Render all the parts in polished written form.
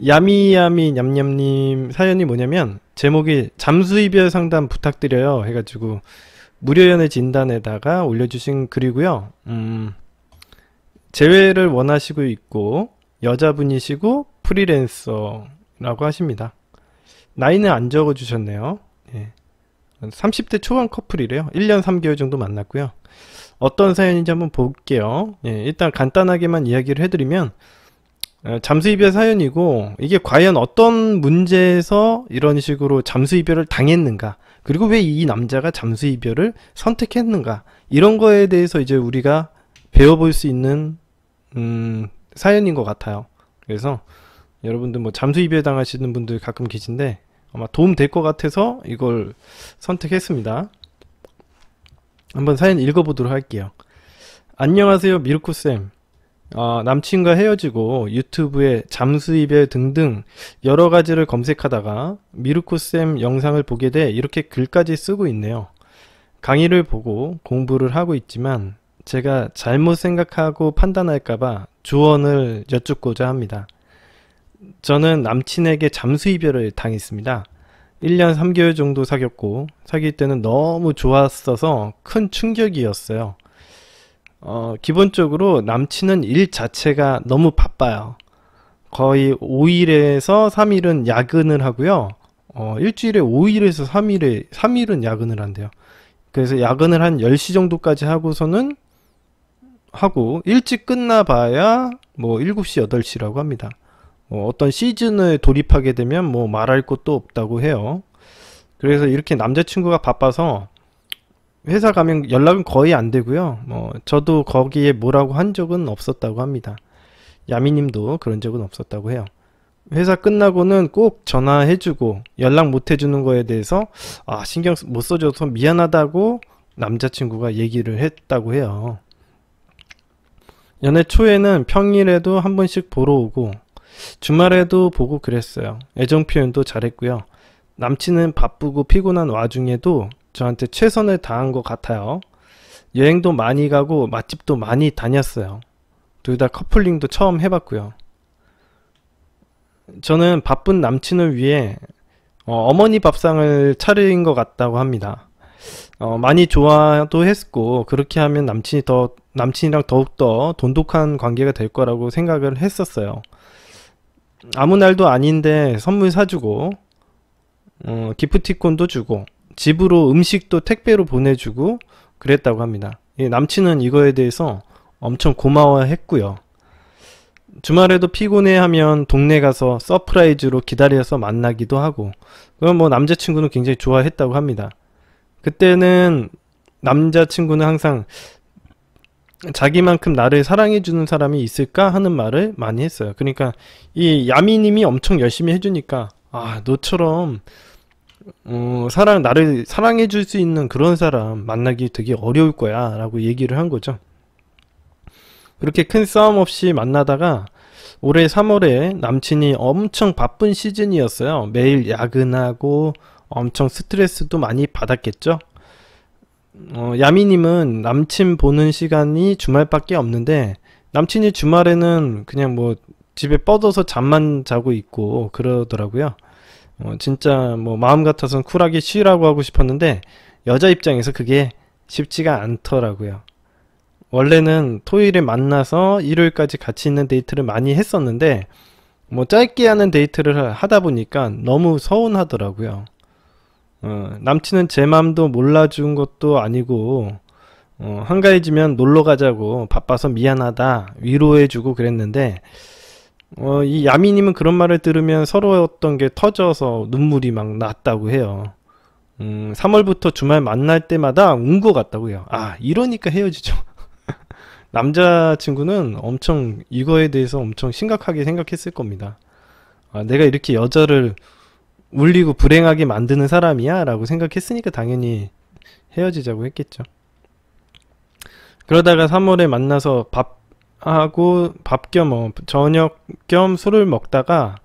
야미야미 냠냠님 사연이 뭐냐면 제목이 잠수이별 상담 부탁드려요 해가지고 무료 연애 진단에다가 올려주신 글이고요. 재회를 원하시고 있고 여자분이시고 프리랜서라고 하십니다. 나이는 안 적어주셨네요. 예. 30대 초반 커플이래요. 1년 3개월 정도 만났고요. 어떤 사연인지 한번 볼게요. 예, 일단 간단하게만 이야기를 해드리면 잠수이별 사연이고 이게 과연 어떤 문제에서 이런 식으로 잠수이별을 당했는가, 그리고 왜 이 남자가 잠수이별을 선택했는가, 이런 거에 대해서 이제 우리가 배워볼 수 있는 사연인 것 같아요. 그래서 여러분들 뭐 잠수이별 당하시는 분들 가끔 계신데 아마 도움 될 것 같아서 이걸 선택했습니다. 한번 사연 읽어보도록 할게요. 안녕하세요, 미르코쌤. 남친과 헤어지고 유튜브에 잠수이별 등등 여러 가지를 검색하다가 미르코쌤 영상을 보게 돼 이렇게 글까지 쓰고 있네요. 강의를 보고 공부를 하고 있지만 제가 잘못 생각하고 판단할까봐 조언을 여쭙고자 합니다. 저는 남친에게 잠수이별을 당했습니다. 1년 3개월 정도 사귀었고 사귈 때는 너무 좋았어서 큰 충격이었어요. 기본적으로 남친은 일 자체가 너무 바빠요. 거의 5일에서 3일은 야근을 하고요. 일주일에 5일에서 3일은 야근을 한대요. 그래서 야근을 한 10시 정도까지 하고서는 하고 일찍 끝나봐야 뭐 7시, 8시라고 합니다. 어떤 시즌을 돌입하게 되면 뭐 말할 것도 없다고 해요. 그래서 이렇게 남자친구가 바빠서 회사 가면 연락은 거의 안 되고요. 저도 거기에 뭐라고 한 적은 없었다고 합니다. 야미님도 그런 적은 없었다고 해요. 회사 끝나고는 꼭 전화해주고 연락 못 해주는 거에 대해서 신경 못 써줘서 미안하다고 남자친구가 얘기를 했다고 해요. 연애 초에는 평일에도 한 번씩 보러 오고 주말에도 보고 그랬어요. 애정 표현도 잘했고요. 남친은 바쁘고 피곤한 와중에도 저한테 최선을 다한 것 같아요. 여행도 많이 가고 맛집도 많이 다녔어요. 둘 다 커플링도 처음 해봤고요. 저는 바쁜 남친을 위해 어머니 밥상을 차린 것 같다고 합니다. 많이 좋아도 했고 그렇게 하면 남친이랑 더욱더 돈독한 관계가 될 거라고 생각을 했었어요. 아무 날도 아닌데 선물 사주고 기프티콘도 주고 집으로 음식도 택배로 보내주고 그랬다고 합니다. 남친은 이거에 대해서 엄청 고마워했고요. 주말에도 피곤해하면 동네 가서 서프라이즈로 기다려서 만나기도 하고, 그건 뭐 남자친구는 굉장히 좋아했다고 합니다. 그때는 남자친구는 항상 자기만큼 나를 사랑해주는 사람이 있을까 하는 말을 많이 했어요. 그러니까 이 야미님이 엄청 열심히 해주니까 너처럼 나를 사랑해줄 수 있는 그런 사람 만나기 되게 어려울 거야 라고 얘기를 한 거죠. 그렇게 큰 싸움 없이 만나다가 올해 3월에 남친이 엄청 바쁜 시즌이었어요. 매일 야근하고 엄청 스트레스도 많이 받았겠죠. 야미님은 남친 보는 시간이 주말밖에 없는데 남친이 주말에는 그냥 뭐 집에 뻗어서 잠만 자고 있고 그러더라고요. 진짜 뭐 마음 같아서는 쿨하게 쉬라고 하고 싶었는데 여자 입장에서 그게 쉽지가 않더라고요. 원래는 토요일에 만나서 일요일까지 같이 있는 데이트를 많이 했었는데 뭐 짧게 하는 데이트를 하다 보니까 너무 서운하더라고요. 남친은 제 맘도 몰라준 것도 아니고 한가해지면 놀러 가자고 바빠서 미안하다 위로해주고 그랬는데 이 야미님은 그런 말을 들으면 서러웠던 게 터져서 눈물이 막 났다고 해요. 3월부터 주말 만날 때마다 운 것 같다고 해요. 이러니까 헤어지죠. 남자친구는 엄청 이거에 대해서 엄청 심각하게 생각했을 겁니다. 내가 이렇게 여자를 울리고 불행하게 만드는 사람이야? 라고 생각했으니까 당연히 헤어지자고 했겠죠. 그러다가 3월에 만나서 밥 겸 저녁 겸 술을 먹다가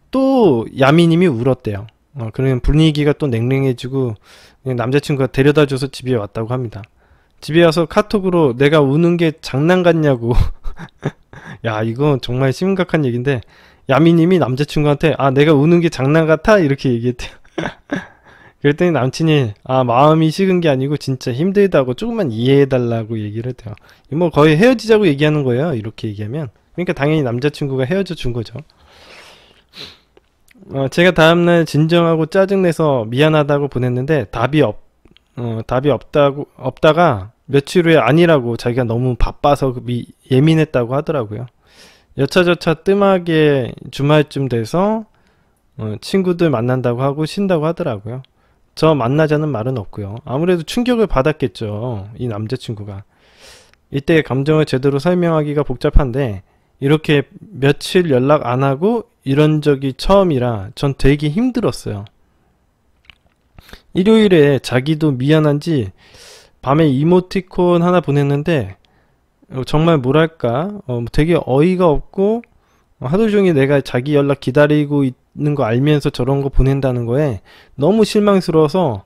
또 야미님이 울었대요. 그러면 분위기가 또 냉랭해지고 그냥 남자친구가 데려다줘서 집에 왔다고 합니다. 집에 와서 카톡으로 내가 우는 게 장난 같냐고 야 이거 정말 심각한 얘기인데 야미님이 남자친구한테 아 내가 우는 게 장난 같아? 이렇게 얘기했대요. 그랬더니 남친이 아 마음이 식은 게 아니고 진짜 힘들다고 조금만 이해해달라고 얘기를 했대요. 뭐 거의 헤어지자고 얘기하는 거예요. 이렇게 얘기하면. 그러니까 당연히 남자친구가 헤어져 준 거죠. 제가 다음날 진정하고 짜증내서 미안하다고 보냈는데 답이 없다가 며칠 후에 아니라고 자기가 너무 바빠서 예민했다고 하더라고요. 여차저차 뜸하게 주말쯤 돼서 친구들 만난다고 하고 쉰다고 하더라고요. 저 만나자는 말은 없고요. 아무래도 충격을 받았겠죠. 이 남자친구가. 이때 감정을 제대로 설명하기가 복잡한데 이렇게 며칠 연락 안 하고 이런 적이 처음이라 전 되게 힘들었어요. 일요일에 자기도 미안한지 밤에 이모티콘 하나 보냈는데 정말 뭐랄까 되게 어이가 없고 하루 종일 내가 자기 연락 기다리고 있는 거 알면서 저런 거 보낸다는 거에 너무 실망스러워서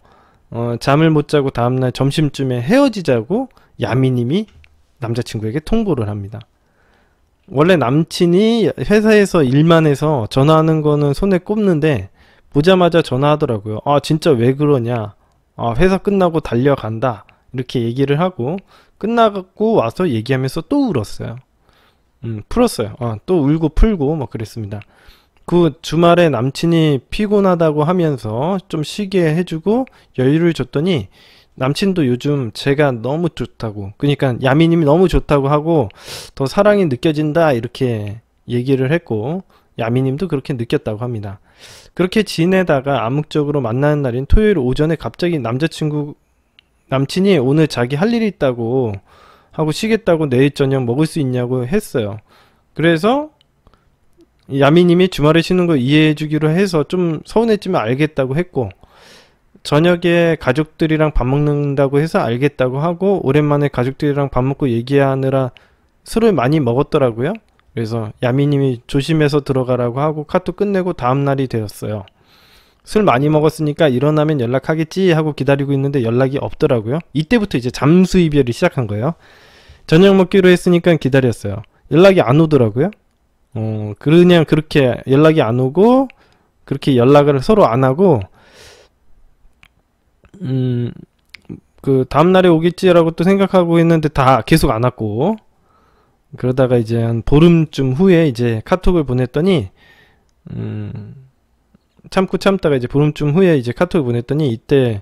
잠을 못 자고 다음날 점심쯤에 헤어지자고 야미님이 남자친구에게 통보를 합니다. 원래 남친이 회사에서 일만 해서 전화하는 거는 손에 꼽는데 보자마자 전화하더라고요. 아 진짜 왜 그러냐. 아 회사 끝나고 달려간다. 이렇게 얘기를 하고 끝나고 와서 얘기하면서 또 울었어요. 풀었어요. 또 울고 풀고 뭐 그랬습니다. 그 주말에 남친이 피곤하다고 하면서 좀 쉬게 해주고 여유를 줬더니 남친도 요즘 제가 너무 좋다고, 그러니까 야미님이 너무 좋다고 하고 더 사랑이 느껴진다 이렇게 얘기를 했고 야미님도 그렇게 느꼈다고 합니다. 그렇게 지내다가 암묵적으로 만나는 날인 토요일 오전에 갑자기 남친이 오늘 자기 할 일이 있다고 하고 쉬겠다고 내일 저녁 먹을 수 있냐고 했어요. 그래서 야미님이 주말에 쉬는 거 이해해 주기로 해서 좀 서운했지만 알겠다고 했고 저녁에 가족들이랑 밥 먹는다고 해서 알겠다고 하고 오랜만에 가족들이랑 밥 먹고 얘기하느라 술을 많이 먹었더라고요. 그래서 야미님이 조심해서 들어가라고 하고 카톡 끝내고 다음날이 되었어요. 술 많이 먹었으니까 일어나면 연락하겠지 하고 기다리고 있는데 연락이 없더라고요. 이때부터 이제 잠수 이별이 시작한 거예요. 저녁 먹기로 했으니까 기다렸어요. 연락이 안 오더라고요. 그냥 그렇게 연락이 안 오고 그렇게 연락을 서로 안 하고 그 다음날에 오겠지라고 또 생각하고 있는데 다 계속 안 왔고 그러다가 이제 한 보름쯤 후에 이제 카톡을 보냈더니 참다가 이제 보름쯤 후에 이제 카톡을 보냈더니 이때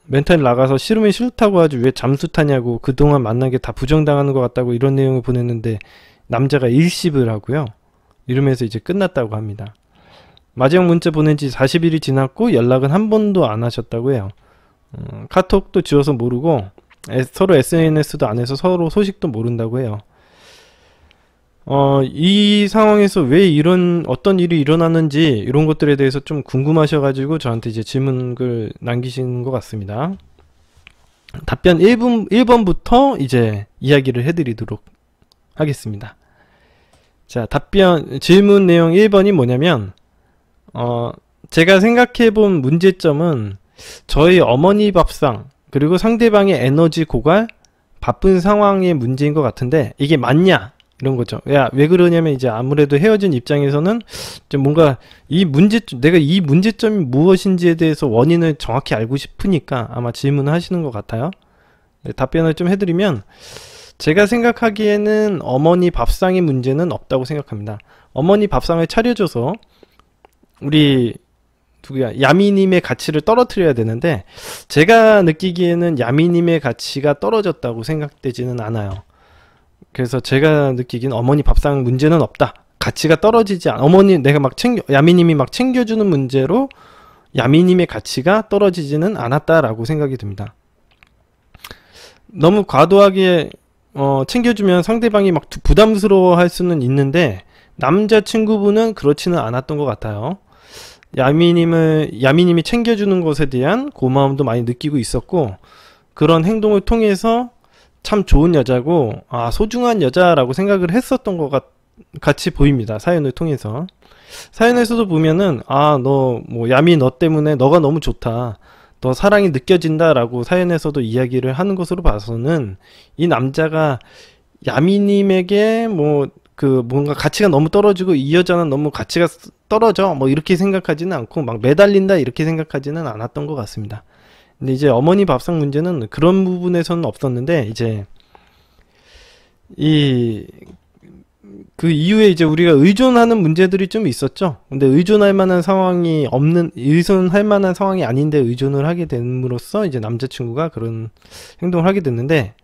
멘탈 나가서 싫으면 싫다고 하지 왜 잠수 타냐고 그동안 만난 게 다 부정당하는 것 같다고 이런 내용을 보냈는데 남자가 일십을 하고요. 이러면서 이제 끝났다고 합니다. 마지막 문자 보낸 지 40일이 지났고 연락은 한 번도 안 하셨다고 해요. 카톡도 지워서 모르고 서로 SNS도 안 해서 서로 소식도 모른다고 해요. 이 상황에서 왜 어떤 일이 일어났는지 이런 것들에 대해서 좀 궁금하셔가지고 저한테 이제 질문을 남기신 것 같습니다. 답변 1번부터 이제 이야기를 해드리도록 하겠습니다. 자, 질문 내용 1번이 뭐냐면, 제가 생각해본 문제점은 저희 어머니 밥상, 그리고 상대방의 에너지 고갈, 바쁜 상황의 문제인 것 같은데, 이게 맞냐? 이런 거죠. 야, 왜 그러냐면 이제 아무래도 헤어진 입장에서는 좀 뭔가 내가 이 문제점이 무엇인지에 대해서 원인을 정확히 알고 싶으니까 아마 질문을 하시는 것 같아요. 네, 답변을 좀 해드리면, 제가 생각하기에는 어머니 밥상의 문제는 없다고 생각합니다. 어머니 밥상을 차려줘서 우리 야미님의 가치를 떨어뜨려야 되는데 제가 느끼기에는 야미님의 가치가 떨어졌다고 생각되지는 않아요. 그래서 제가 느끼기엔 어머니 밥상 문제는 없다. 가치가 떨어지지 않아. 야미님이 막 챙겨주는 문제로 야미님의 가치가 떨어지지는 않았다라고 생각이 듭니다. 너무 과도하게 챙겨주면 상대방이 막 부담스러워 할 수는 있는데 남자친구분은 그렇지는 않았던 것 같아요. 야미님이 챙겨주는 것에 대한 고마움도 많이 느끼고 있었고 그런 행동을 통해서 참 좋은 여자고 소중한 여자라고 생각을 했었던 것 같이 보입니다. 사연을 통해서. 사연에서도 보면은 야미 너 때문에 너가 너무 좋다. 더 사랑이 느껴진다 라고 사연에서도 이야기를 하는 것으로 봐서는 이 남자가 야미님에게 그 뭔가 가치가 너무 떨어지고 이 여자는 너무 가치가 떨어져 뭐 이렇게 생각하지는 않고 막 매달린다 이렇게 생각하지는 않았던 것 같습니다. 근데 이제 어머니 밥상 문제는 그런 부분에서는 없었는데 이제 그 이후에 이제 우리가 의존하는 문제들이 좀 있었죠. 근데 의존할 만한 상황이 아닌데 의존을 하게 됨으로써 이제 남자친구가 그런 행동을 하게 됐는데,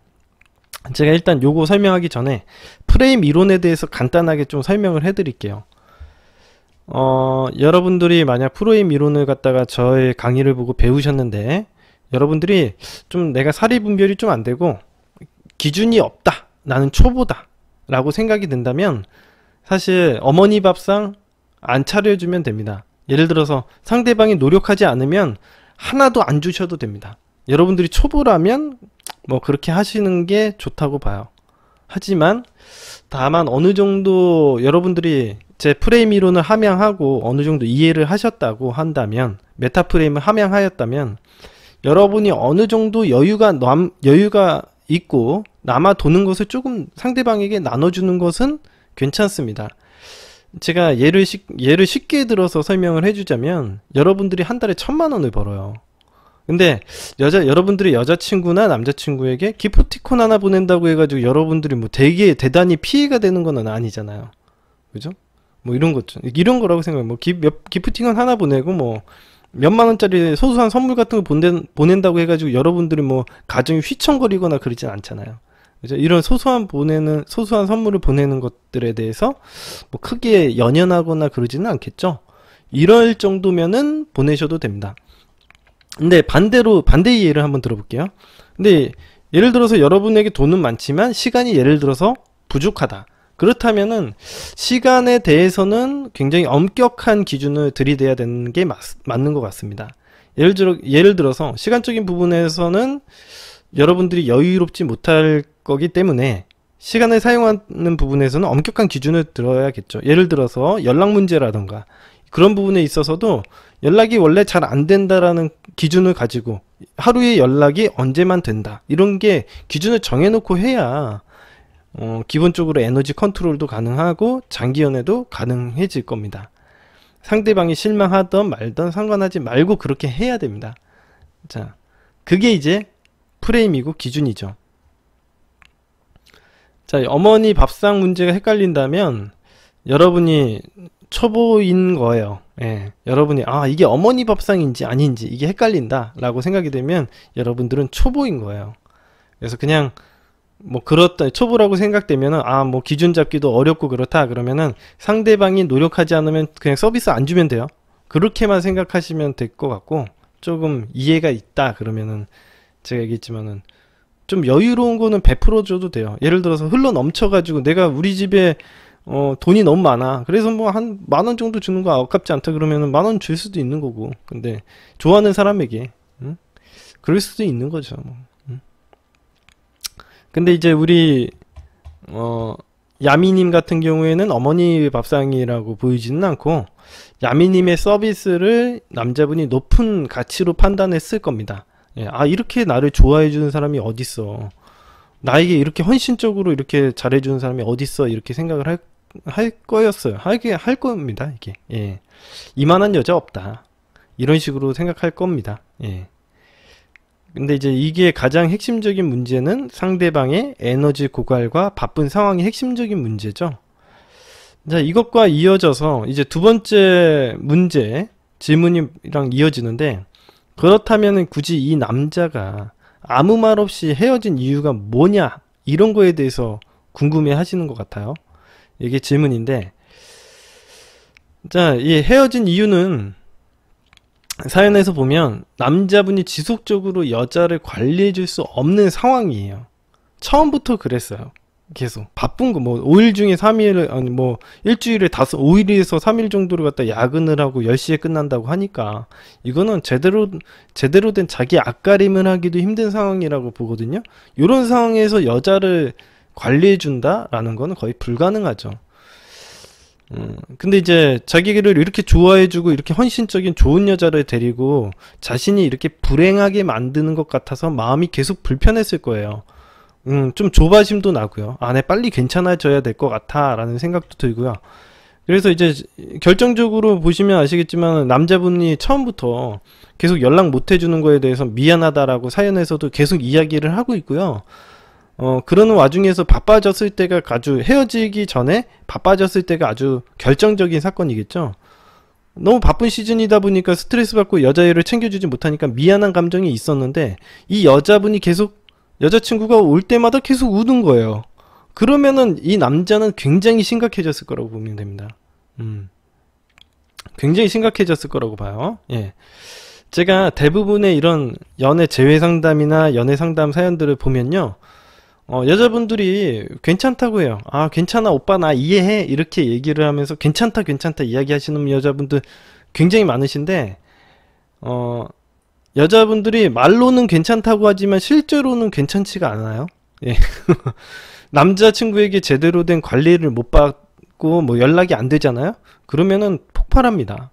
제가 일단 요거 설명하기 전에 프레임 이론에 대해서 간단하게 좀 설명을 해드릴게요. 여러분들이 만약 프레임 이론을 갖다가 저의 강의를 보고 배우셨는데, 여러분들이 좀 내가 사리 분별이 좀 안 되고 기준이 없다, 나는 초보다 라고 생각이 든다면 사실 어머니 밥상 안 차려주면 됩니다. 예를 들어서 상대방이 노력하지 않으면 하나도 안 주셔도 됩니다. 여러분들이 초보라면 뭐 그렇게 하시는 게 좋다고 봐요. 하지만 다만 어느 정도 여러분들이 제 프레임 이론을 함양하고 어느 정도 이해를 하셨다고 한다면, 메타 프레임을 함양하였다면, 여러분이 어느 정도 여유가 있고 남아 도는 것을 조금 상대방에게 나눠주는 것은 괜찮습니다. 제가 예를 쉽게 들어서 설명을 해주자면, 여러분들이 한 달에 1000만원을 벌어요. 근데 여러분들이 여자친구나 남자친구에게 기프티콘 하나 보낸다고 해가지고 여러분들이 뭐 되게 대단히 피해가 되는 건 아니잖아요. 그죠? 뭐 이런 거죠. 이런 거라고 생각해요. 뭐 기프티콘 하나 보내고 뭐 몇만원짜리 소소한 선물 같은 거 보낸다고 해가지고 여러분들이 뭐 가정이 휘청거리거나 그러진 않잖아요. 그죠? 이런 소소한 선물을 보내는 것들에 대해서 뭐 크게 연연하거나 그러지는 않겠죠. 이럴 정도면은 보내셔도 됩니다. 근데 반대 예를 한번 들어볼게요. 근데 예를 들어서 여러분에게 돈은 많지만 시간이 예를 들어서 부족하다. 그렇다면은 시간에 대해서는 굉장히 엄격한 기준을 들이대야 되는 게 맞는 것 같습니다. 예를 들어서 시간적인 부분에서는 여러분들이 여유롭지 못할 거기 때문에 시간을 사용하는 부분에서는 엄격한 기준을 들어야겠죠. 예를 들어서 연락 문제라던가 그런 부분에 있어서도 연락이 원래 잘 안 된다라는 기준을 가지고 하루에 연락이 언제만 된다, 이런 게 기준을 정해놓고 해야 기본적으로 에너지 컨트롤도 가능하고 장기 연애도 가능해질 겁니다. 상대방이 실망하던 말던 상관하지 말고 그렇게 해야 됩니다. 자, 그게 이제 프레임이고 기준이죠. 자, 어머니 밥상 문제가 헷갈린다면 여러분이 초보인 거예요. 예, 여러분이 이게 어머니 밥상인지 아닌지 이게 헷갈린다 라고 생각이 되면 여러분들은 초보인 거예요. 그래서 그냥 뭐 그렇다, 초보라고 생각되면은 뭐 기준 잡기도 어렵고 그렇다 그러면은 상대방이 노력하지 않으면 그냥 서비스 안 주면 돼요. 그렇게만 생각하시면 될 것 같고, 조금 이해가 있다 그러면은 제가 얘기했지만은 좀 여유로운 거는 100% 줘도 돼요. 예를 들어서 흘러 넘쳐가지고 내가 우리 집에 돈이 너무 많아, 그래서 뭐 한 10,000원 정도 주는 거 아깝지 않다 그러면은 10,000원 줄 수도 있는 거고, 근데 좋아하는 사람에게 그럴 수도 있는 거죠. 근데 이제 우리 야미님 같은 경우에는 어머니 밥상이라고 보이지는 않고 야미님의 서비스를 남자분이 높은 가치로 판단했을 겁니다. 예, 이렇게 나를 좋아해 주는 사람이 어딨어, 나에게 이렇게 헌신적으로 이렇게 잘해 주는 사람이 어딨어, 이렇게 생각을 할 거였어요. 할 겁니다. 이게, 예, 이만한 여자 없다, 이런 식으로 생각할 겁니다. 예. 근데 이제 이게 가장 핵심적인 문제는 상대방의 에너지 고갈과 바쁜 상황이 핵심적인 문제죠. 자, 이것과 이어져서 이제 두 번째 문제 질문이랑 이어지는데, 그렇다면 굳이 이 남자가 아무 말 없이 헤어진 이유가 뭐냐, 이런 거에 대해서 궁금해 하시는 것 같아요. 이게 질문인데, 자, 이 헤어진 이유는 사연에서 보면 남자분이 지속적으로 여자를 관리해 줄 수 없는 상황이에요. 처음부터 그랬어요. 계속 바쁜 거, 뭐 5일 중에 3일, 아니 뭐 일주일에 5일에서 3일 정도를 갖다 야근을 하고 10시에 끝난다고 하니까 이거는 제대로 된 자기 앞가림을 하기도 힘든 상황이라고 보거든요. 이런 상황에서 여자를 관리해 준다라는 거는 거의 불가능하죠. 근데 이제 자기를 이렇게 좋아해주고 이렇게 헌신적인 좋은 여자를 데리고 자신이 이렇게 불행하게 만드는 것 같아서 마음이 계속 불편했을 거예요. 좀 조바심도 나고요. 아, 내 빨리 괜찮아져야 될 것 같아 라는 생각도 들고요. 그래서 이제 결정적으로 보시면 아시겠지만 남자분이 처음부터 계속 연락 못 해주는 거에 대해서 미안하다라고 사연에서도 계속 이야기를 하고 있고요. 그러는 와중에서 바빠졌을 때가 아주 헤어지기 전에 바빠졌을 때가 아주 결정적인 사건이겠죠. 너무 바쁜 시즌이다 보니까 스트레스 받고 여자애를 챙겨주지 못하니까 미안한 감정이 있었는데 이 여자분이 계속 여자친구가 올 때마다 계속 우는 거예요. 그러면은 이 남자는 굉장히 심각해졌을 거라고 보면 됩니다. 굉장히 심각해졌을 거라고 봐요. 예. 제가 대부분의 이런 연애 재회 상담이나 연애 상담 사연들을 보면요. 여자분들이 괜찮다고 해요. 아, 괜찮아, 오빠, 나 이해해. 이렇게 얘기를 하면서 괜찮다, 괜찮다 이야기하시는 여자분들 굉장히 많으신데, 여자분들이 말로는 괜찮다고 하지만 실제로는 괜찮지가 않아요. 예. 남자친구에게 제대로 된 관리를 못 받고 뭐 연락이 안 되잖아요. 그러면은 폭발합니다.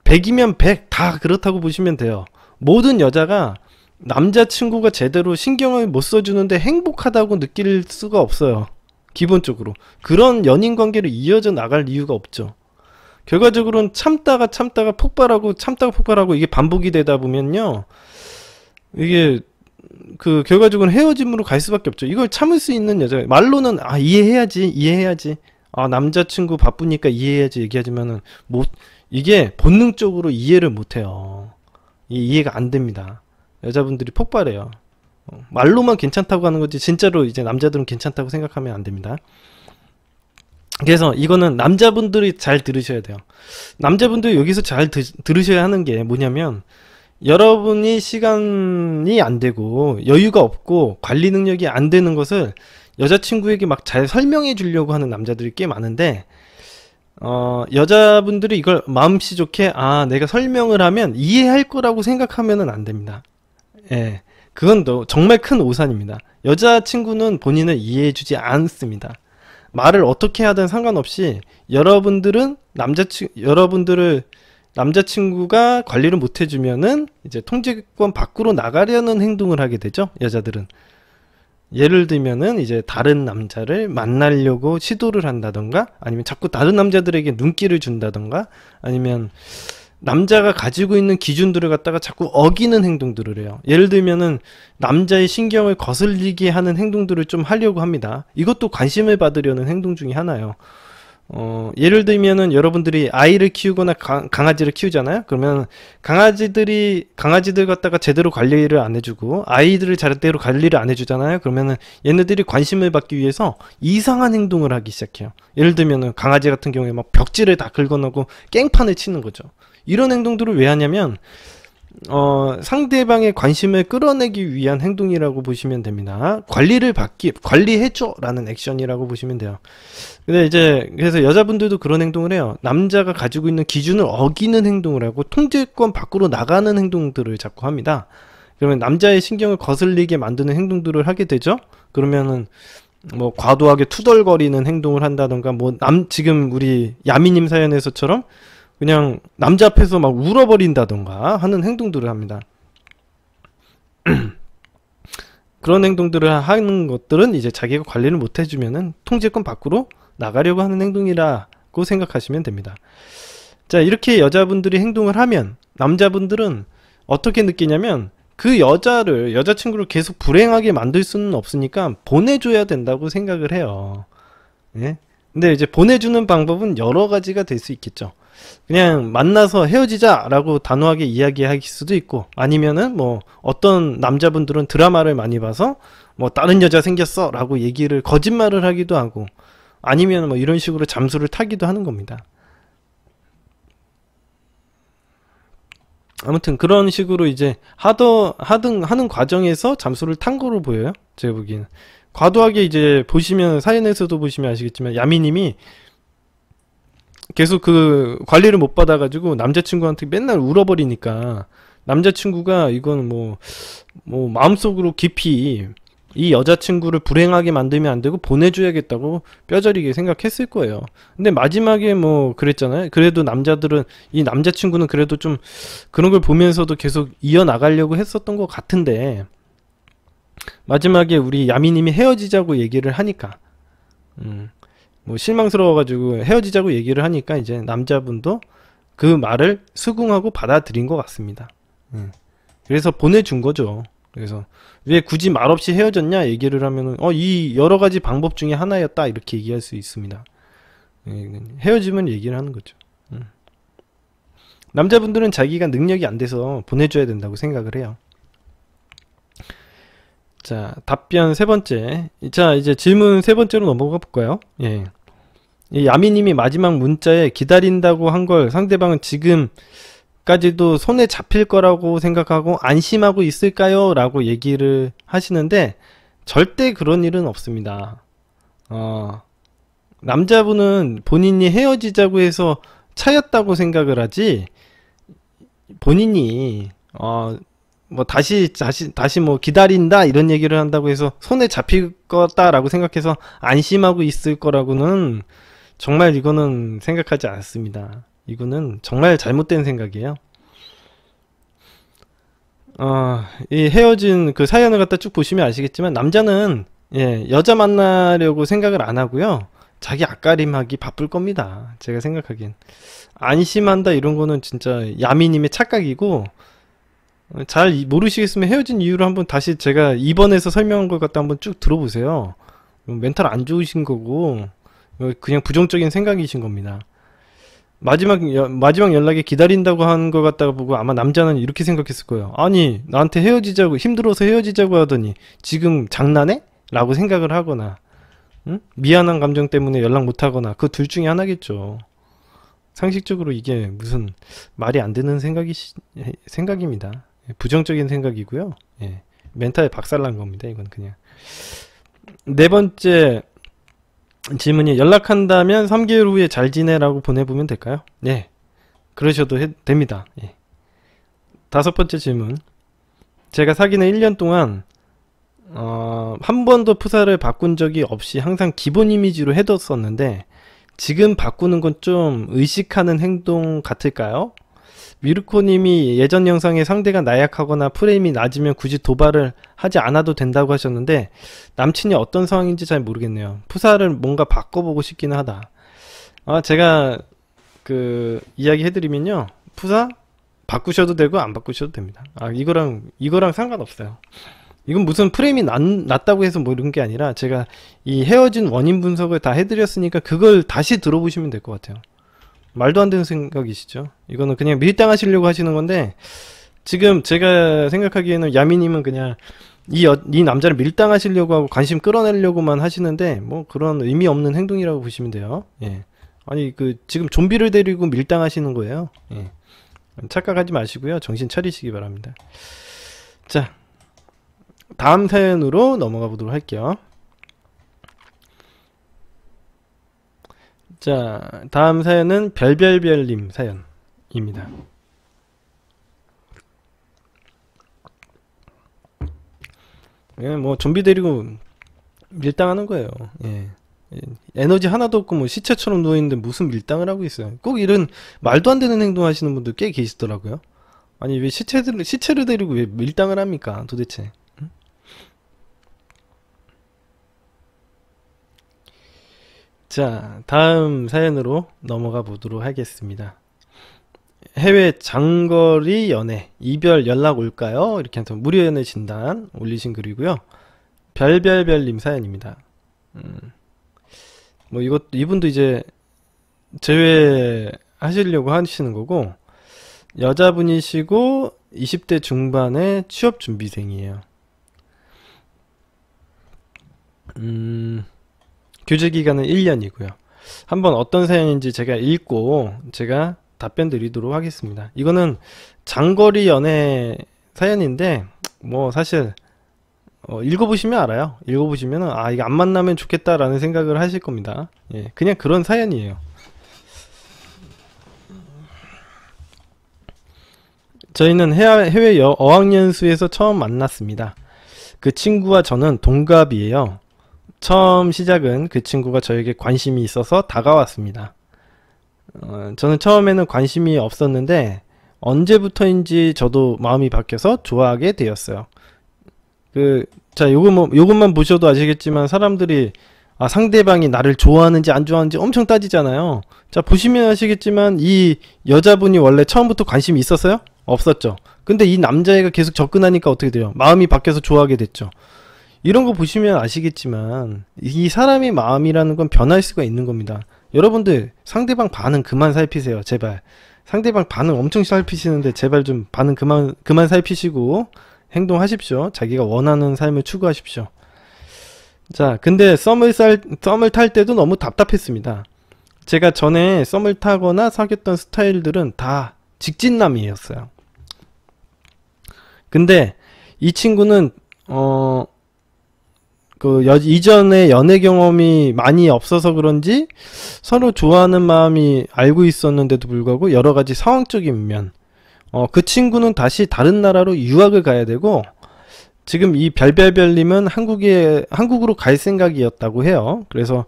100이면 100 다 그렇다고 보시면 돼요. 모든 여자가 남자친구가 제대로 신경을 못 써주는데 행복하다고 느낄 수가 없어요. 기본적으로. 그런 연인 관계를 이어져 나갈 이유가 없죠. 결과적으로는 참다가 폭발하고 참다가 폭발하고 이게 반복이 되다 보면요. 이게 그 결과적으로는 헤어짐으로 갈 수밖에 없죠. 이걸 참을 수 있는 여자, 말로는 아, 이해해야지. 아, 남자친구 바쁘니까 이해해야지 얘기하지만은 이게 본능적으로 이해를 못해요. 이해가 안 됩니다. 여자분들이 폭발해요. 말로만 괜찮다고 하는 거지 진짜로 이제 남자들은 괜찮다고 생각하면 안 됩니다. 그래서 이거는 남자분들이 잘 들으셔야 돼요. 남자분들이 여기서 잘 들으셔야 하는 게 뭐냐면, 여러분이 시간이 안 되고 여유가 없고 관리 능력이 안 되는 것을 여자친구에게 막 잘 설명해 주려고 하는 남자들이 꽤 많은데, 여자분들이 이걸 마음씨 좋게 아, 내가 설명을 하면 이해할 거라고 생각하면은 안 됩니다. 예. 그건 또 정말 큰 오산입니다. 여자친구는 본인을 이해해주지 않습니다. 말을 어떻게 하든 상관없이 여러분들을 남자친구가 관리를 못 해주면은 이제 통제권 밖으로 나가려는 행동을 하게 되죠. 여자들은. 예를 들면은 이제 다른 남자를 만나려고 시도를 한다던가, 아니면 자꾸 다른 남자들에게 눈길을 준다던가, 아니면 남자가 가지고 있는 기준들을 갖다가 자꾸 어기는 행동들을 해요. 예를 들면은 남자의 신경을 거슬리게 하는 행동들을 좀 하려고 합니다. 이것도 관심을 받으려는 행동 중에 하나예요. 예를 들면은 여러분들이 아이를 키우거나 강아지를 키우잖아요. 그러면 강아지들 갖다가 제대로 관리를 안 해주고 아이들을 제대로 관리를 안 해주잖아요. 그러면은 얘네들이 관심을 받기 위해서 이상한 행동을 하기 시작해요. 예를 들면은 강아지 같은 경우에 막 벽지를 다 긁어놓고 깽판을 치는 거죠. 이런 행동들을 왜 하냐면 상대방의 관심을 끌어내기 위한 행동이라고 보시면 됩니다. 관리해줘 라는 액션이라고 보시면 돼요. 근데 이제 그래서 여자분들도 그런 행동을 해요. 남자가 가지고 있는 기준을 어기는 행동을 하고 통제권 밖으로 나가는 행동들을 자꾸 합니다. 그러면 남자의 신경을 거슬리게 만드는 행동들을 하게 되죠. 그러면은 뭐 과도하게 투덜거리는 행동을 한다던가, 뭐 지금 우리 야미님 사연에서처럼 그냥 남자 앞에서 막 울어버린다던가 하는 행동들을 합니다. 그런 행동들을 하는 것들은 이제 자기가 관리를 못 해주면은 통제권 밖으로 나가려고 하는 행동이라고 생각하시면 됩니다. 자, 이렇게 여자분들이 행동을 하면 남자분들은 어떻게 느끼냐면, 그 여자친구를 계속 불행하게 만들 수는 없으니까 보내줘야 된다고 생각을 해요. 예? 근데 이제 보내주는 방법은 여러 가지가 될 수 있겠죠. 그냥 만나서 헤어지자라고 단호하게 이야기할 수도 있고, 아니면은 뭐 어떤 남자분들은 드라마를 많이 봐서 뭐 다른 여자 생겼어 라고 거짓말을 하기도 하고, 아니면 뭐 이런 식으로 잠수를 타기도 하는 겁니다. 아무튼 그런 식으로 이제 하는 과정에서 잠수를 탄 거로 보여요. 제가 보기에는. 과도하게 이제 보시면, 사연에서도 보시면 아시겠지만 야미님이 계속 그 관리를 못 받아가지고 남자친구한테 맨날 울어버리니까, 남자친구가 이건 뭐 마음속으로 깊이 이 여자친구를 불행하게 만들면 안 되고 보내줘야겠다고 뼈저리게 생각했을 거예요. 근데 마지막에 뭐 그랬잖아요. 그래도 이 남자친구는 그래도 좀 그런 걸 보면서도 계속 이어나가려고 했었던 것 같은데, 마지막에 우리 야미님이 헤어지자고 얘기를 하니까 뭐 실망스러워가지고 헤어지자고 얘기를 하니까 이제 남자분도 그 말을 수긍하고 받아들인 것 같습니다. 그래서 보내준 거죠. 그래서 왜 굳이 말없이 헤어졌냐 얘기를 하면은 이 여러 가지 방법 중에 하나였다 이렇게 얘기할 수 있습니다. 헤어지면 얘기를 하는 거죠. 남자분들은 자기가 능력이 안 돼서 보내줘야 된다고 생각을 해요. 자, 답변 세 번째. 자, 이제 질문 세 번째로 넘어가 볼까요? 예. 이 야미님이 마지막 문자에 기다린다고 한 걸 상대방은 지금까지도 손에 잡힐 거라고 생각하고 안심하고 있을까요? 라고 얘기를 하시는데 절대 그런 일은 없습니다. 남자분은 본인이 헤어지자고 해서 차였다고 생각을 하지 본인이 뭐 다시 뭐 기다린다 이런 얘기를 한다고 해서 손에 잡힐 거다라고 생각해서 안심하고 있을 거라고는 정말 이거는 생각하지 않습니다. 이거는 정말 잘못된 생각이에요. 이 헤어진 그 사연을 갖다 쭉 보시면 아시겠지만 남자는 여자 만나려고 생각을 안 하고요. 자기 앞가림하기 바쁠 겁니다. 제가 생각하기엔 안심한다 이런 거는 진짜 야미님의 착각이고 잘 모르시겠으면 헤어진 이유를 한번 다시 제가 2번에서 설명한 걸 갖다 한번 쭉 들어보세요. 멘탈 안 좋으신 거고 그냥 부정적인 생각이신 겁니다. 마지막 연락에 기다린다고 한 것 갖다가 보고 아마 남자는 이렇게 생각했을 거예요. 아니 나한테 헤어지자고 힘들어서 헤어지자고 하더니 지금 장난해? 라고 생각을 하거나 미안한 감정 때문에 연락 못하거나 그 둘 중에 하나겠죠. 상식적으로 이게 무슨 말이 안 되는 생각입니다. 부정적인 생각이고요. 멘탈 박살난 겁니다. 이건 그냥. 네 번째 질문이 연락한다면 3개월 후에 잘 지내라고 보내보면 될까요? 네. 그러셔도 됩니다. 다섯 번째 질문. 제가 사귀는 1년 동안 한 번도 프사를 바꾼 적이 없이 항상 기본 이미지로 해뒀었는데 지금 바꾸는 건 좀 의식하는 행동 같을까요? 미르코님이 예전 영상에 상대가 나약하거나 프레임이 낮으면 굳이 도발을 하지 않아도 된다고 하셨는데 남친이 어떤 상황인지 잘 모르겠네요. 푸사를 뭔가 바꿔보고 싶기는 하다. 제가 그 이야기 해드리면요. 푸사 바꾸셔도 되고 안 바꾸셔도 됩니다. 이거랑 상관없어요. 이건 무슨 프레임이 낮다고 해서 뭐 이런 게 아니라 제가 이 헤어진 원인 분석을 다 해드렸으니까 그걸 다시 들어보시면 될 것 같아요. 말도 안 되는 생각이시죠? 이거는 그냥 밀당하시려고 하시는 건데 지금 제가 생각하기에는 야미님은 그냥 이 남자를 밀당하시려고 하고 관심 끌어내려고만 하시는데 뭐 그런 의미 없는 행동이라고 보시면 돼요. 아니 지금 좀비를 데리고 밀당하시는 거예요. 착각하지 마시고요. 정신 차리시기 바랍니다. 자, 다음 사연으로 넘어가 보도록 할게요. 자, 다음 사연은 별별별님 사연입니다. 뭐 좀비 데리고 밀당하는 거예요. 에너지 하나도 없고 뭐 시체처럼 누워있는데 무슨 밀당을 하고 있어요. 꼭 이런 말도 안 되는 행동 하시는 분들 꽤 계시더라고요. 아니 왜 시체를 데리고 왜 밀당을 합니까 도대체. 자, 다음 사연으로 넘어가 보도록 하겠습니다. 해외 장거리 연애 이별 연락 올까요? 이렇게 해서 무료 연애 진단 올리신 글이고요. 별별별님 사연입니다. 뭐 이분도 이제 제외하시려고 하시는 거고 여자분이시고 20대 중반의 취업 준비생이에요. 교제 기간은 1년이고요. 한번 어떤 사연인지 제가 읽고 제가 답변 드리도록 하겠습니다. 이거는 장거리 연애 사연인데 뭐 사실 읽어보시면 알아요. 읽어보시면 이거 안 만나면 좋겠다라는 생각을 하실 겁니다. 그냥 그런 사연이에요. 저희는 해외 어학연수에서 처음 만났습니다. 그 친구와 저는 동갑이에요. 처음 시작은 그 친구가 저에게 관심이 있어서 다가왔습니다. 저는 처음에는 관심이 없었는데 언제부터인지 저도 마음이 바뀌어서 좋아하게 되었어요. 자, 요것만 보셔도 아시겠지만 사람들이 상대방이 나를 좋아하는지 안 좋아하는지 엄청 따지잖아요. 자, 보시면 아시겠지만 이 여자분이 원래 처음부터 관심이 있었어요? 없었죠. 근데 이 남자애가 계속 접근하니까 어떻게 돼요? 마음이 바뀌어서 좋아하게 됐죠. 이런 거 보시면 아시겠지만 이 사람의 마음이라는 건 변할 수가 있는 겁니다. 여러분들 상대방 반응 그만 살피세요. 제발. 상대방 반응 엄청 살피시는데 제발 좀 반응 그만 살피시고 행동하십시오. 자기가 원하는 삶을 추구하십시오. 자, 근데 썸을 탈 때도 너무 답답했습니다. 제가 전에 썸을 타거나 사귀었던 스타일들은 다 직진남이었어요. 근데 이 친구는 이전에 연애 경험이 많이 없어서 그런지 서로 좋아하는 마음이 알고 있었는데도 불구하고 여러 가지 상황적인 면, 그 친구는 다시 다른 나라로 유학을 가야 되고, 지금 이 별별별님은 한국으로 갈 생각이었다고 해요. 그래서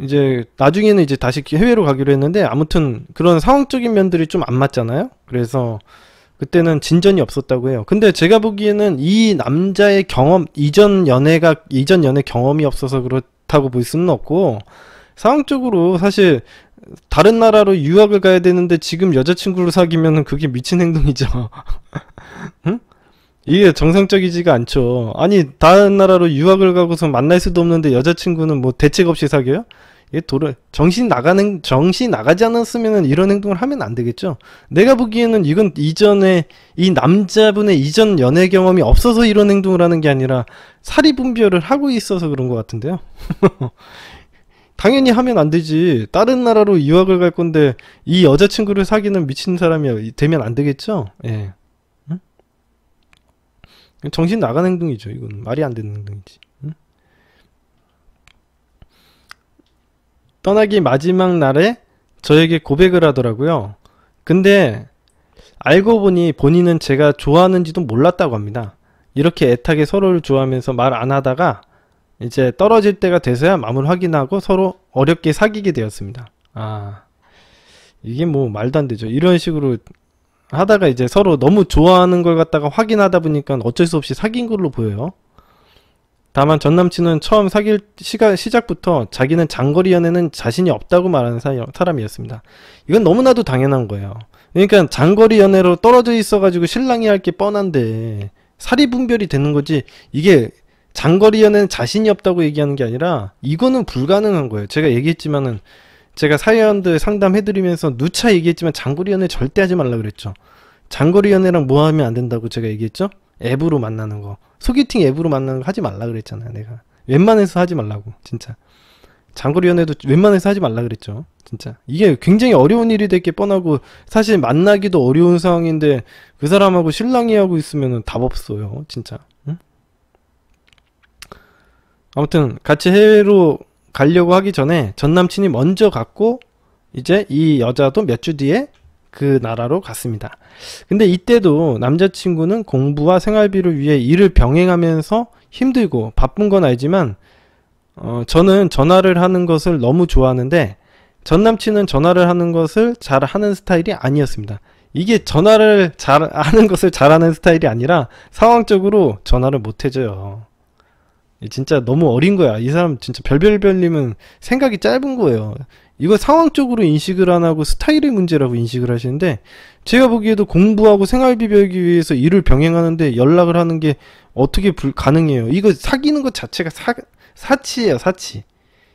이제 나중에는 이제 다시 해외로 가기로 했는데, 아무튼 그런 상황적인 면들이 좀 안 맞잖아요. 그래서 그때는 진전이 없었다고 해요. 근데 제가 보기에는 이 남자의 이전 연애 경험이 없어서 그렇다고 볼 수는 없고, 상황적으로 사실 다른 나라로 유학을 가야 되는데 지금 여자친구를 사귀면은 그게 미친 행동이죠. 응? 이게 정상적이지가 않죠. 아니, 다른 나라로 유학을 가고서 만날 수도 없는데 여자친구는 뭐 대책 없이 사귀어요? 이게 정신 나가지 않았으면 이런 행동을 하면 안 되겠죠. 내가 보기에는 이건 이 남자분의 이전 연애 경험이 없어서 이런 행동을 하는 게 아니라 사리분별을 하고 있어서 그런 것 같은데요. 당연히 하면 안 되지. 다른 나라로 유학을 갈 건데 이 여자친구를 사귀는 미친 사람이 되면 안 되겠죠. 예. 응? 정신 나간 행동이죠. 이건 말이 안 되는 행동이지. 응? 떠나기 마지막 날에 저에게 고백을 하더라고요. 근데 알고 보니 본인은 제가 좋아하는지도 몰랐다고 합니다. 이렇게 애타게 서로를 좋아하면서 말 안 하다가 이제 떨어질 때가 돼서야 마음을 확인하고 서로 어렵게 사귀게 되었습니다. 이게 뭐 말도 안 되죠. 이런 식으로 하다가 이제 서로 너무 좋아하는 걸 갖다가 확인하다 보니까 어쩔 수 없이 사귄 걸로 보여요. 다만 전 남친은 처음 사귈 시작부터 자기는 장거리 연애는 자신이 없다고 말하는 사람이었습니다. 이건 너무나도 당연한 거예요. 그러니까 장거리 연애로 떨어져 있어가지고 신랑이 할 게 뻔한데 사리분별이 되는 거지. 이게 장거리 연애는 자신이 없다고 얘기하는 게 아니라 이거는 불가능한 거예요. 제가 얘기했지만은, 제가 사연들 상담해드리면서 누차 얘기했지만 장거리 연애 절대 하지 말라 그랬죠. 장거리 연애랑 뭐 하면 안 된다고 제가 얘기했죠? 앱으로 만나는 거, 소개팅 앱으로 만나는 거 하지 말라 그랬잖아요. 내가 웬만해서 하지 말라고. 진짜 장거리 연애도 웬만해서 하지 말라 그랬죠. 진짜 이게 굉장히 어려운 일이 될 게 뻔하고, 사실 만나기도 어려운 상황인데 그 사람하고 신랑이 하고 있으면은 답 없어요. 진짜. 응? 아무튼 같이 해외로 가려고 하기 전에 전 남친이 먼저 갔고, 이제 이 여자도 몇 주 뒤에 그 나라로 갔습니다. 근데 이때도 남자친구는 공부와 생활비를 위해 일을 병행하면서 힘들고 바쁜 건 알지만, 저는 전화를 하는 것을 너무 좋아하는데 전 남친은 전화를 하는 것을 잘 하는 스타일이 아니었습니다. 이게 전화를 하는 것을 잘하는 스타일이 아니라 상황적으로 전화를 못 해줘요. 진짜 너무 어린 거야. 이 사람 진짜 별별별님은 생각이 짧은 거예요. 이거 상황적으로 인식을 안 하고 스타일의 문제라고 인식을 하시는데, 제가 보기에도 공부하고 생활비 벌기 위해서 일을 병행하는데 연락을 하는 게 어떻게 가능해요? 이거 사귀는 것 자체가 사치예요, 사치.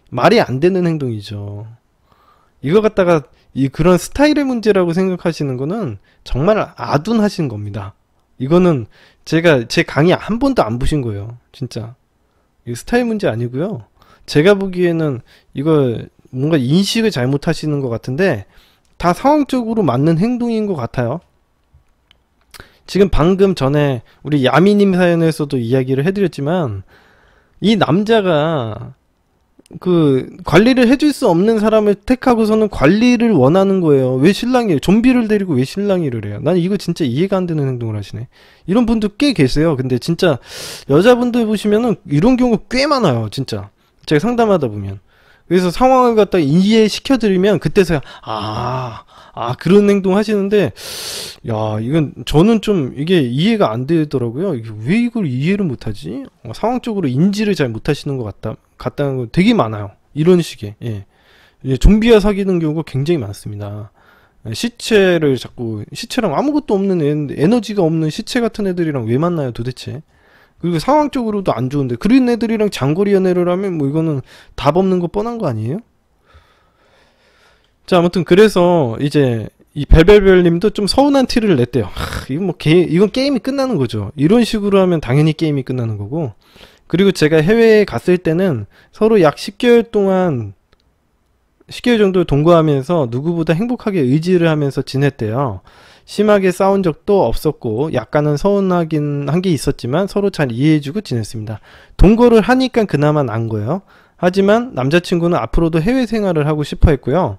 말이 안 되는 행동이죠. 이거 갖다가 그런 스타일의 문제라고 생각하시는 거는 정말 아둔하신 겁니다. 이거는 제가 제 강의 한 번도 안 보신 거예요. 진짜. 이거 스타일 문제 아니고요. 제가 보기에는 이걸 뭔가 인식을 잘못하시는 것 같은데 다 상황적으로 맞는 행동인 것 같아요. 지금 방금 전에 우리 야미님 사연에서도 이야기를 해드렸지만, 이 남자가 그 관리를 해줄 수 없는 사람을 택하고서는 관리를 원하는 거예요. 왜 좀비를 데리고 왜 신랑이를 해요? 난 이거 진짜 이해가 안 되는 행동을 하시네. 이런 분들 꽤 계세요. 근데 진짜 여자분들 보시면은 이런 경우 꽤 많아요. 진짜 제가 상담하다 보면. 그래서 상황을 갖다 이해시켜드리면 그때서야 아, 그런 행동 하시는데, 야, 이건, 저는 좀, 이게 이해가 안 되더라고요. 이게 왜 이걸 이해를 못하지? 상황적으로 인지를 잘 못하시는 것 같다는 거 되게 많아요. 이런 식의, 예. 예, 좀비와 사귀는 경우가 굉장히 많습니다. 시체를 자꾸, 시체랑 아무것도 없는 에너지가 없는 시체 같은 애들이랑 왜 만나요, 도대체? 그리고 상황적으로도 안 좋은데, 그런 애들이랑 장거리 연애를 하면 뭐 이거는 답 없는 거 뻔한 거 아니에요? 자, 아무튼 그래서 이제 이 벨벨벨님도 좀 서운한 티를 냈대요. 이건 뭐 이건 게임이 끝나는 거죠. 이런 식으로 하면 당연히 게임이 끝나는 거고. 그리고 제가 해외에 갔을 때는 서로 약 10개월 동안 10개월 정도 동거하면서 누구보다 행복하게 의지를 하면서 지냈대요. 심하게 싸운 적도 없었고 약간은 서운하긴 한 게 있었지만 서로 잘 이해해주고 지냈습니다. 동거를 하니까 그나마 난 거예요. 하지만 남자친구는 앞으로도 해외 생활을 하고 싶어 했고요.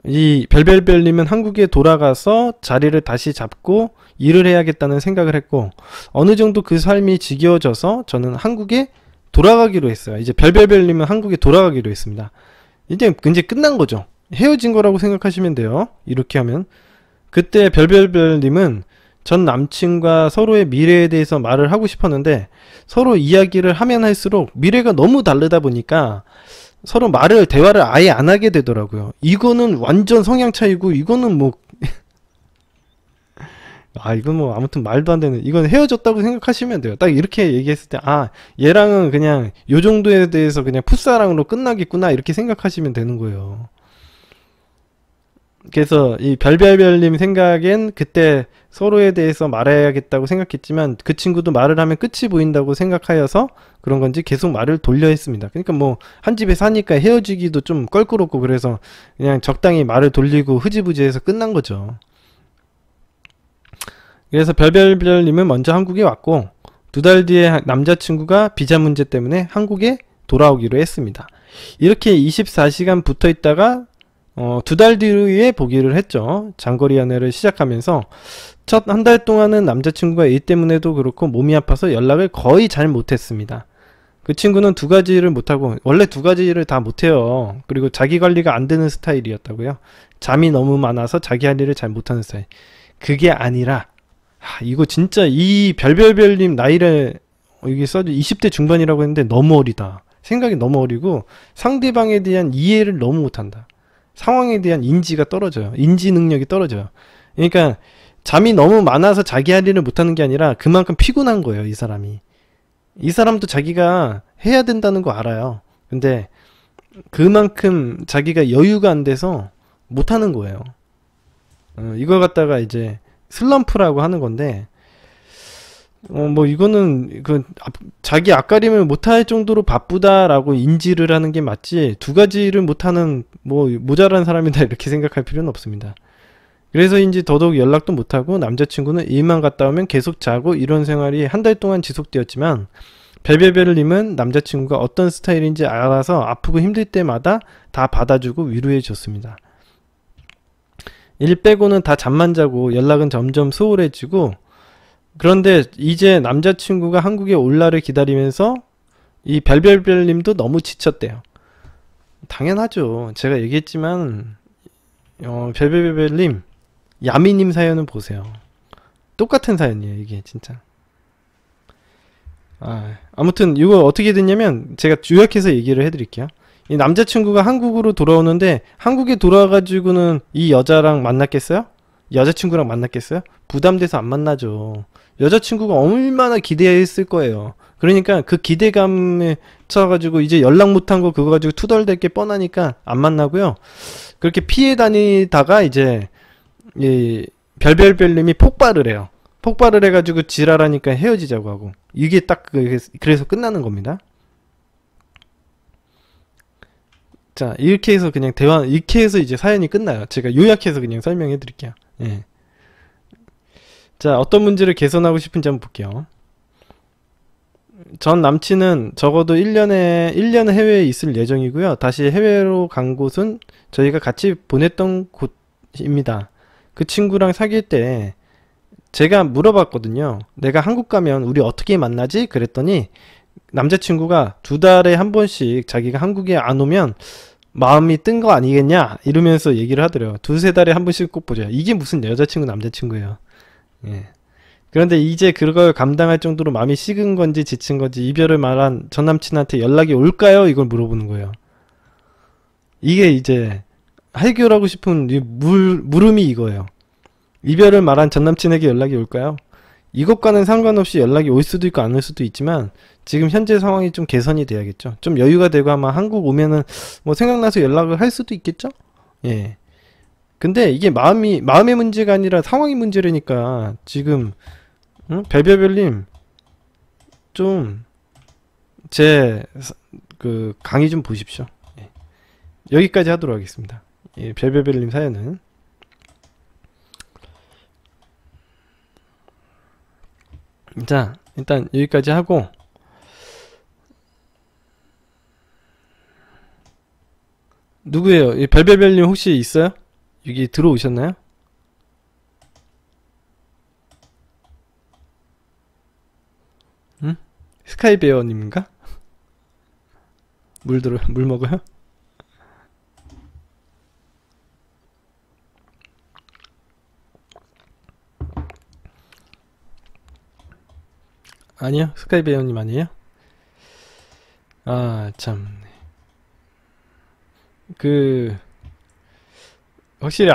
이 벨벨벨님은 한국에 돌아가서 자리를 다시 잡고 일을 해야겠다는 생각을 했고, 어느 정도 그 삶이 지겨워져서 저는 한국에 돌아가기로 했어요. 이제 벨벨벨님은 한국에 돌아가기로 했습니다. 이제 끝난 거죠. 헤어진 거라고 생각하시면 돼요. 이렇게 하면. 그때 벨벨벨님은 전 남친과 서로의 미래에 대해서 말을 하고 싶었는데, 서로 이야기를 하면 할수록 미래가 너무 다르다 보니까 서로 대화를 아예 안 하게 되더라고요. 이거는 완전 성향 차이고, 이거는 뭐, 이건 뭐, 아무튼 말도 안 되는, 이건 헤어졌다고 생각하시면 돼요. 딱 이렇게 얘기했을 때, 얘랑은 그냥, 요 정도에 대해서 그냥 풋사랑으로 끝나겠구나, 이렇게 생각하시면 되는 거예요. 그래서 이 별별별님 생각엔 그때 서로에 대해서 말해야겠다고 생각했지만 그 친구도 말을 하면 끝이 보인다고 생각하여서 그런 건지 계속 말을 돌려 했습니다. 그러니까 뭐 한 집에 사니까 헤어지기도 좀 껄끄럽고 그래서 그냥 적당히 말을 돌리고 흐지부지해서 끝난 거죠. 그래서 별별별님은 먼저 한국에 왔고 2달 뒤에 남자친구가 비자 문제 때문에 한국에 돌아오기로 했습니다. 이렇게 24시간 붙어 있다가 2달 뒤에 보기를 했죠. 장거리 연애를 시작하면서 첫 한 달 동안은 남자친구가 일 때문에도 그렇고 몸이 아파서 연락을 거의 잘 못했습니다. 그 친구는 2가지를 못하고, 원래 2가지를 다 못해요. 그리고 자기 관리가 안 되는 스타일이었다고요. 잠이 너무 많아서 자기 할 일을 잘 못하는 스타일. 그게 아니라 이거 진짜 이 별별별님 나이를 여기 써도 20대 중반이라고 했는데 너무 어리다. 생각이 너무 어리고 상대방에 대한 이해를 너무 못한다. 상황에 대한 인지가 떨어져요. 인지 능력이 떨어져요. 그러니까 잠이 너무 많아서 자기 할 일을 못하는 게 아니라 그만큼 피곤한 거예요. 이 사람이. 이 사람도 자기가 해야 된다는 거 알아요. 근데 그만큼 자기가 여유가 안 돼서 못하는 거예요. 이걸 갖다가 이제 슬럼프라고 하는 건데 뭐 이거는 자기 앞가림을 못할 정도로 바쁘다라고 인지를 하는 게 맞지 2가지를 못하는 뭐 모자란 사람이다 이렇게 생각할 필요는 없습니다. 그래서인지 더더욱 연락도 못하고 남자친구는 일만 갔다 오면 계속 자고 이런 생활이 한 달 동안 지속되었지만 벨벨벨님은 남자친구가 어떤 스타일인지 알아서 아프고 힘들 때마다 다 받아주고 위로해 줬습니다. 일 빼고는 다 잠만 자고 연락은 점점 소홀해지고, 그런데 이제 남자친구가 한국에 올 날을 기다리면서 이 별별별님도 너무 지쳤대요. 당연하죠. 제가 얘기했지만 별별별님 야미님 사연은 보세요. 똑같은 사연이에요 이게 진짜. 아무튼 이거 어떻게 됐냐면 제가 요약해서 얘기를 해드릴게요. 이 남자친구가 한국으로 돌아오는데 한국에 돌아와가지고는 이 여자랑 만났겠어요? 여자친구랑 만났겠어요? 부담돼서 안 만나죠. 여자친구가 얼마나 기대했을 거예요. 그러니까 그 기대감에 쳐가지고 이제 연락 못한 거 그거 가지고 투덜댈 게 뻔하니까 안 만나고요. 그렇게 피해 다니다가 이제 이 별별별님이 폭발을 해요. 폭발을 해가지고 지랄하니까 헤어지자고 하고, 이게 딱 그래서 끝나는 겁니다. 자, 이렇게 해서 그냥 이렇게 해서 이제 사연이 끝나요. 제가 요약해서 그냥 설명해 드릴게요. 예. 자, 어떤 문제를 개선하고 싶은지 한번 볼게요. 전 남친은 적어도 1년 해외에 있을 예정이고요. 다시 해외로 간 곳은 저희가 같이 보냈던 곳입니다. 그 친구랑 사귈 때 제가 물어봤거든요. 내가 한국 가면 우리 어떻게 만나지? 그랬더니 남자친구가 2달에 한 번씩 자기가 한국에 안 오면 마음이 뜬 거 아니겠냐 이러면서 얘기를 하더래요. 두세 달에 한 번씩 꼭 보자. 이게 무슨 여자친구 남자친구예요. 예. 그런데 이제 그걸 감당할 정도로 마음이 식은 건지 지친 건지 이별을 말한 전 남친한테 연락이 올까요? 이걸 물어보는 거예요. 이게 이제 해결하고 싶은 물음이 이거예요. 이별을 말한 전 남친에게 연락이 올까요? 이것과는 상관없이 연락이 올 수도 있고 안 올 수도 있지만 지금 현재 상황이 좀 개선이 돼야겠죠. 좀 여유가 되고 아마 한국 오면은 뭐 생각나서 연락을 할 수도 있겠죠. 예. 근데 이게 마음의 문제가 아니라 상황이 문제라니까 지금 별별별님 좀 제 그 강의 좀 보십시오. 예. 여기까지 하도록 하겠습니다. 예, 별별별님 사연은 자 일단 여기까지 하고 누구예요? 이 별별별님 혹시 있어요? 여기 들어오셨나요? 응? 스카이베어님인가? 물 먹어요? 아니요, 스카이베어님 아니에요? 아, 참. 그, 확실히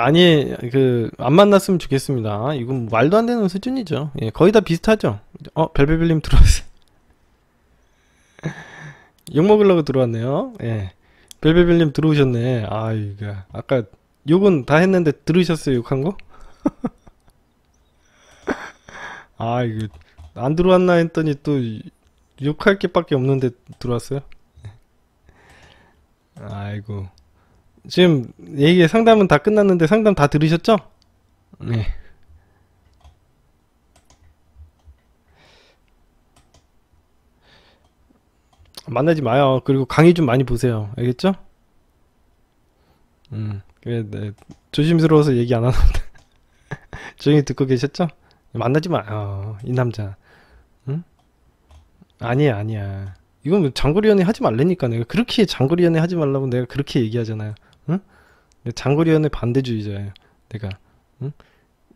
안 만났으면 좋겠습니다. 이건 말도 안 되는 수준이죠. 예, 거의 다 비슷하죠. 별별별님 들어왔어요. 욕 먹으려고 들어왔네요. 예. 별별별님 들어오셨네. 아, 이거. 아까 욕은 다 했는데 들으셨어요, 욕한 거? 아, 이거. 안 들어왔나 했더니 또 욕할 게 밖에 없는데 들어왔어요? 아이고. 지금 얘기 상담은 다 끝났는데 상담 다 들으셨죠? 네. 만나지 마요. 그리고 강의 좀 많이 보세요. 알겠죠? 그래, 네. 조심스러워서 얘기 안 하는데. 조용히 듣고 계셨죠? 만나지 마요. 이 남자. 응? 아니야, 아니야. 이건 뭐 장거리 연애 하지 말라니까. 내가 그렇게 장거리 연애 하지 말라고 내가 그렇게 얘기하잖아요. 응? 장거리 연애 반대주의자예요. 내가. 응?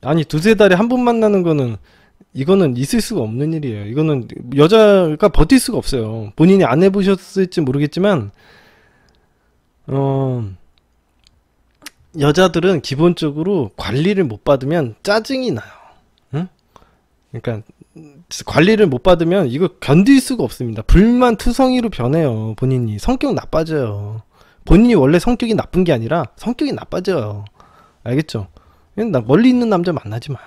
아니, 두세 달에 한 번 만나는 거는 이거는 있을 수가 없는 일이에요. 이거는 여자가 버틸 수가 없어요. 본인이 안 해보셨을지 모르겠지만, 어, 여자들은 기본적으로 관리를 못 받으면 짜증이 나요. 응? 그러니까 관리를 못 받으면 이거 견딜 수가 없습니다. 불만투성이로 변해요. 본인이 성격 나빠져요. 본인이 원래 성격이 나쁜 게 아니라 성격이 나빠져요. 알겠죠? 나 멀리 있는 남자 만나지 마요.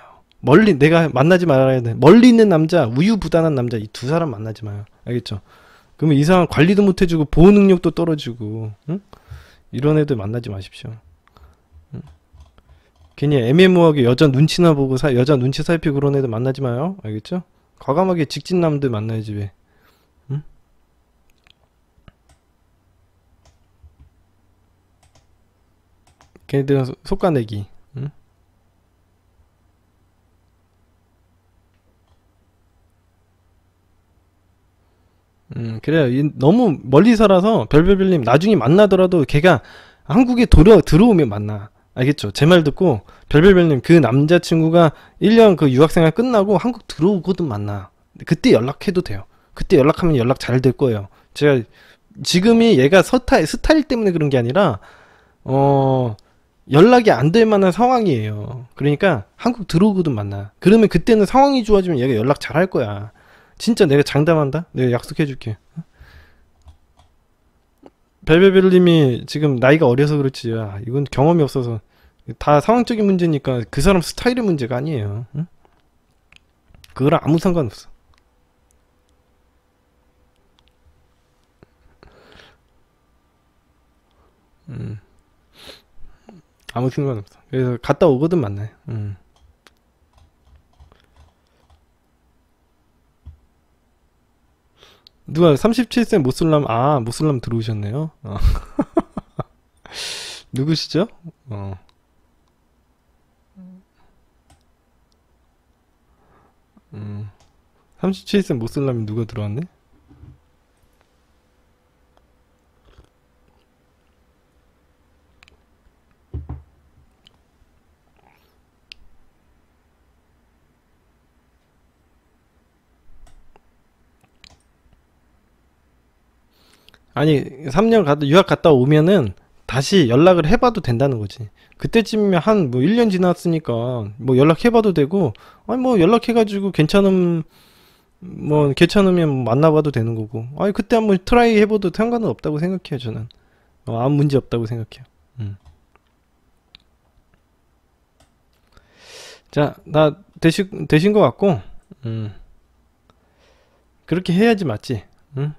내가 만나지 말아야 돼. 멀리 있는 남자, 우유부단한 남자, 이 두 사람 만나지 마요. 알겠죠? 그러면 이 사람 관리도 못 해주고 보호 능력도 떨어지고, 응? 이런 애들 만나지 마십시오. 응? 괜히 애매모호하게 여자 눈치나 보고 여자 눈치 살피고 그런 애들 만나지 마요. 알겠죠? 과감하게 직진남들 만나야지 왜? 응? 걔네들은 속가내기. 응? 그래요. 너무 멀리 살아서 별별별님 나중에 만나더라도 걔가 한국에 들어오면 만나. 알겠죠? 제 말 듣고 별별별님 그 남자친구가 1년 그 유학생활 끝나고 한국 들어오거든 만나. 그때 연락해도 돼요. 그때 연락하면 연락 잘 될 거예요. 제가 지금이 얘가 스타일 때문에 그런 게 아니라 연락이 안 될 만한 상황이에요. 그러니까 한국 들어오거든 만나. 그러면 그때는 상황이 좋아지면 얘가 연락 잘 할 거야. 진짜 내가 장담한다. 내가 약속해줄게. 벨벨벨님이 지금 나이가 어려서 그렇지. 야, 이건 경험이 없어서 다 상황적인 문제니까 그 사람 스타일의 문제가 아니에요. 응? 그거랑 아무 상관없어. 음, 아무 상관없어. 그래서 갔다 오거든 만나요. 누가 37세 모슬람 들어오셨네요. 누구시죠? 37세 모슬람이 누가 들어왔네? 아니 3년 유학 갔다 오면은 다시 연락을 해봐도 된다는 거지. 그때쯤이면 한 뭐 1년 지났으니까 뭐 연락해봐도 되고, 아니 뭐 연락해가지고 괜찮으면 만나봐도 되는 거고, 아니 그때 한번 트라이 해봐도 상관은 없다고 생각해요 저는. 아무 문제 없다고 생각해요. 자, 나 되신 것 같고, 그렇게 해야지 맞지. 응?